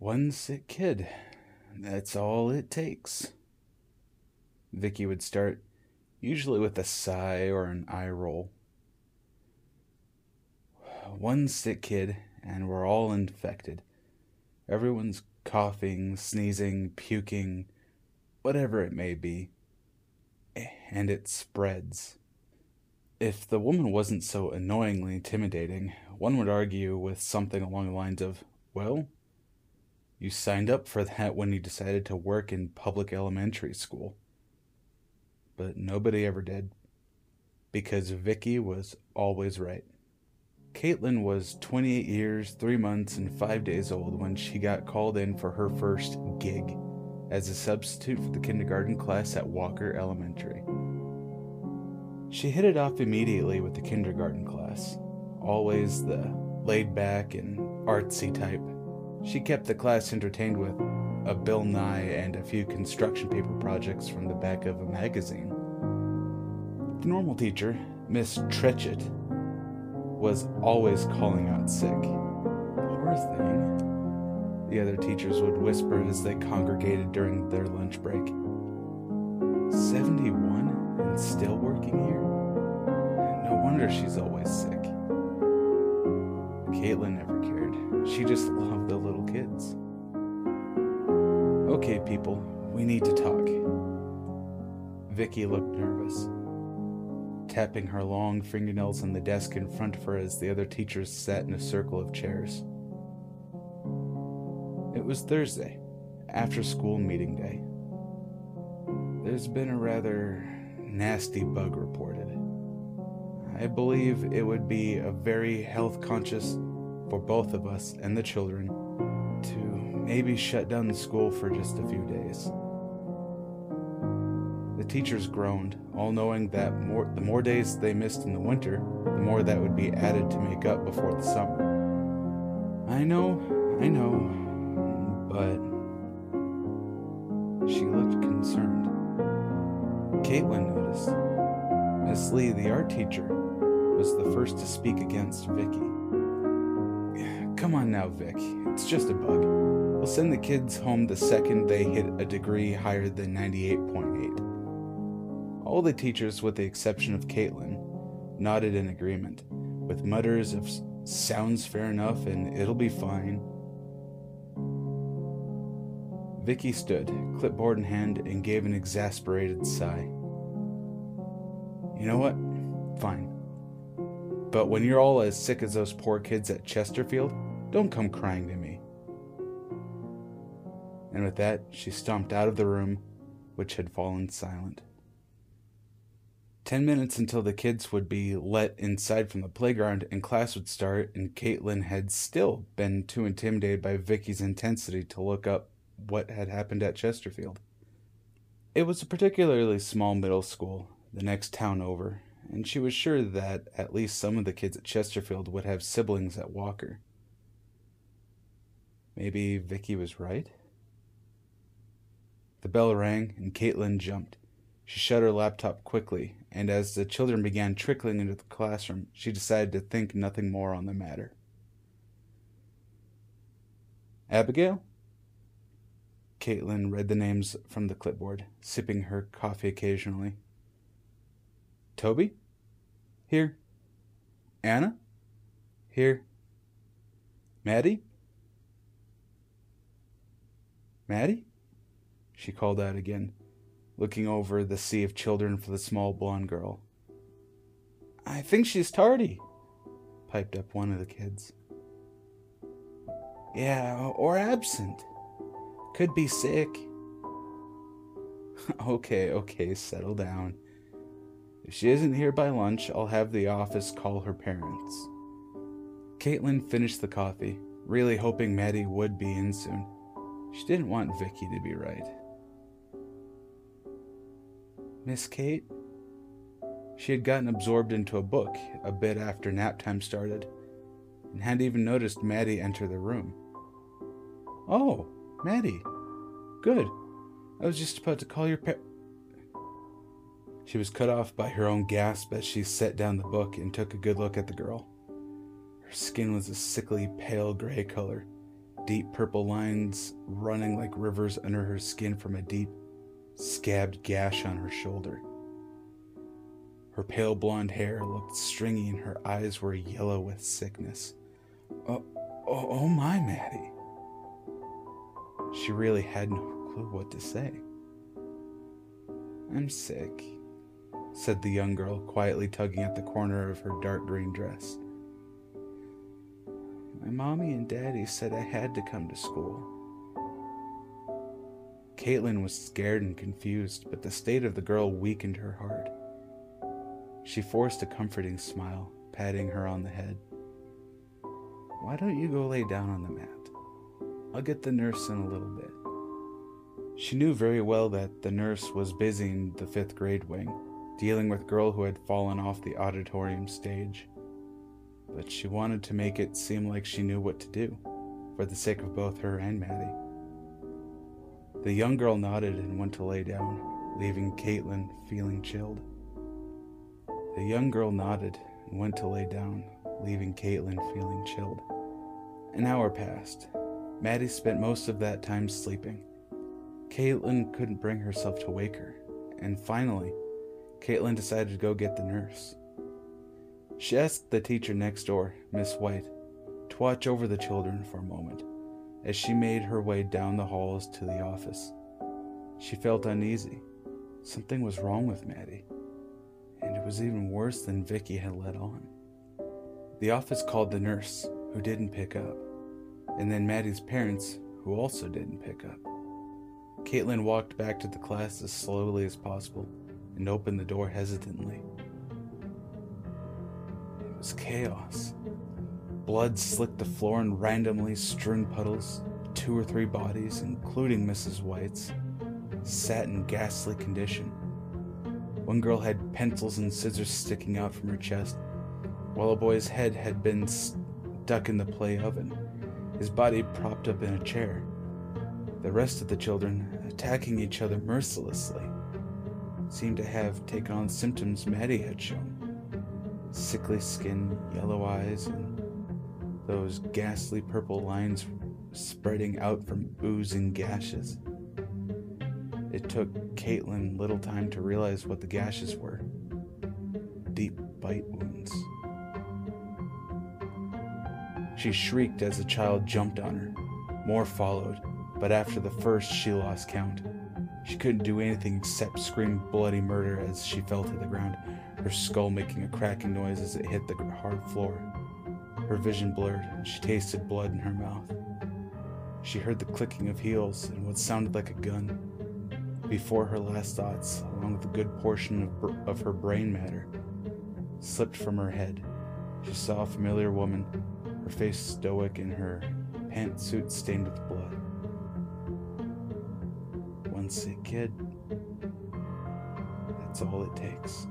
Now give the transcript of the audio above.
One sick kid. That's all it takes. Vicky would start, usually with a sigh or an eye roll. One sick kid, and we're all infected. Everyone's coughing, sneezing, puking, whatever it may be. And it spreads. If the woman wasn't so annoyingly intimidating, one would argue with something along the lines of, well, you signed up for that when you decided to work in public elementary school. But nobody ever did, because Vicky was always right. Caitlin was 28 years, 3 months, and 5 days old when she got called in for her first gig as a substitute for the kindergarten class at Walker Elementary. She hit it off immediately with the kindergarten class, always the laid-back and artsy type. She kept the class entertained with a Bill Nye and a few construction paper projects from the back of a magazine. The normal teacher, Miss Tretchett, was always calling out sick. Poor thing, the other teachers would whisper as they congregated during their lunch break. 71 and still working here? No wonder she's always sick. Caitlin never cared. She just loved the little kids. Okay, people, we need to talk. Vicky looked nervous, tapping her long fingernails on the desk in front of her as the other teachers sat in a circle of chairs. It was Thursday, after school meeting day. There's been a rather nasty bug reported. I believe it would be a very health conscious for both of us and the children to maybe shut down the school for just a few days. The teachers groaned, all knowing that the more days they missed in the winter, the more that would be added to make up before the summer. I know, but she looked concerned. Caitlin noticed. Miss Lee, the art teacher, was the first to speak against Vicky. Come on now, Vic. It's just a bug. We'll send the kids home the second they hit a degree higher than 98.8. All the teachers, with the exception of Caitlin, nodded in agreement, with mutters of sounds fair enough and it'll be fine. Vicky stood, clipboard in hand, and gave an exasperated sigh. You know what? Fine. But when you're all as sick as those poor kids at Chesterfield, don't come crying to me. And with that, she stomped out of the room, which had fallen silent. 10 minutes until the kids would be let inside from the playground and class would start, and Caitlin had still been too intimidated by Vicky's intensity to look up what had happened at Chesterfield. It was a particularly small middle school, the next town over, and she was sure that at least some of the kids at Chesterfield would have siblings at Walker. Maybe Vicky was right? The bell rang, and Caitlin jumped. She shut her laptop quickly, and as the children began trickling into the classroom, she decided to think nothing more on the matter. Abigail? Caitlin read the names from the clipboard, sipping her coffee occasionally. Toby? Here. Anna? Here. Maddie? Maddie? She called out again, looking over the sea of children for the small blonde girl. I think she's tardy, piped up one of the kids. Yeah, or absent. Could be sick. Okay, settle down. If she isn't here by lunch, I'll have the office call her parents. Caitlin finished the coffee, really hoping Maddie would be in soon. She didn't want Vicky to be right. Miss Kate? She had gotten absorbed into a book a bit after nap time started, and hadn't even noticed Maddie enter the room. Oh, Maddie. Good. I was just about to call your She was cut off by her own gasp as she set down the book and took a good look at the girl. Her skin was a sickly pale gray color, deep purple lines running like rivers under her skin from a deep, scabbed gash on her shoulder. Her pale blonde hair looked stringy and her eyes were yellow with sickness. Oh my, Maddie. She really had no clue what to say. I'm sick, said the young girl, quietly tugging at the corner of her dark green dress. My mommy and daddy said I had to come to school. Caitlin was scared and confused, but the state of the girl weakened her heart. She forced a comforting smile, patting her on the head. Why don't you go lay down on the mat? I'll get the nurse in a little bit. She knew very well that the nurse was busy in the 5th grade wing, dealing with a girl who had fallen off the auditorium stage. But she wanted to make it seem like she knew what to do, for the sake of both her and Maddie. The young girl nodded and went to lay down, leaving Caitlin feeling chilled. An hour passed. Maddie spent most of that time sleeping. Caitlin couldn't bring herself to wake her, and finally, Caitlin decided to go get the nurse. She asked the teacher next door, Miss White, to watch over the children for a moment, as she made her way down the halls to the office. She felt uneasy. Something was wrong with Maddie, and it was even worse than Vicky had let on. The office called the nurse, who didn't pick up, and then Maddie's parents, who also didn't pick up. Caitlin walked back to the class as slowly as possible and opened the door hesitantly. It was chaos. Blood slicked the floor in randomly strewn puddles. 2 or 3 bodies, including Mrs. White's, sat in ghastly condition. One girl had pencils and scissors sticking out from her chest, while a boy's head had been stuck in the play oven, his body propped up in a chair. The rest of the children, attacking each other mercilessly, seemed to have taken on symptoms Maddie had shown. Sickly skin, yellow eyes, and those ghastly purple lines spreading out from oozing gashes. It took Caitlin little time to realize what the gashes were. Deep bite wounds. She shrieked as the child jumped on her. More followed, but after the first she lost count. She couldn't do anything except scream bloody murder as she fell to the ground, her skull making a cracking noise as it hit the hard floor. Her vision blurred, and she tasted blood in her mouth. She heard the clicking of heels and what sounded like a gun. Before her last thoughts, along with a good portion of her brain matter, slipped from her head, she saw a familiar woman, her face stoic and her pantsuit stained with blood. One sick kid. That's all it takes.